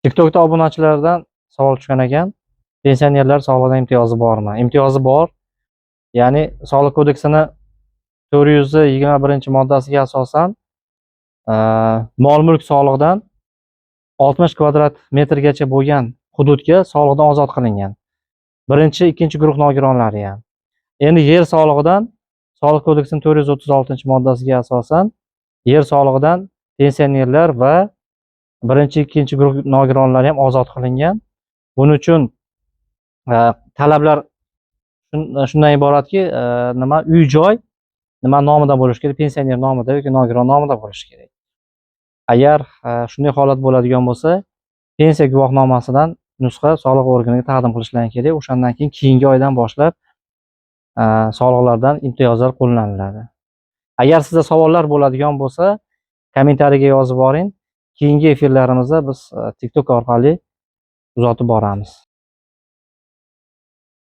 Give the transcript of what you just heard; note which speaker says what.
Speaker 1: TikTokda obunachilardan savol tushgan ekan. Pensionerlar soliqdan imtiyozi bormi? Imtiyozi bor. Ya'ni Soliq kodeksining 421-moddasiga asosan mol-mulk soliqdan 60 kvadrat metrgacha bo'lgan hududga soliqdan ozod qilingan. Birinchi, ikkinchi guruh nogironlari ham. Endi yer solig'idan Soliq kodeksining 436-moddasiga asosan yer solig'idan pensionerlar va birinchi, ikkinchi guruh nogironlari ham ozod qilingan. Buning uchun talablar shundan iboratki, uy-joy nima nomida bo'lishi kerak? Pensioner nomida yoki nogiron nomida bo'lishi kerak. Agar shunday holat bo'ladigan bo'lsa, pensiya guvohnomasidan nusxa soliq organiga taqdim qilishlari kerak. O'shandan keyin keyingi oydan boshlab soliqlardan imtiyozlar qo'llaniladi. Agar sizda savollar bo'ladigan bo'lsa, kommentariyaga yozib boring. Keyingi efirlarimizda biz TikTok orqali uzatib boramiz.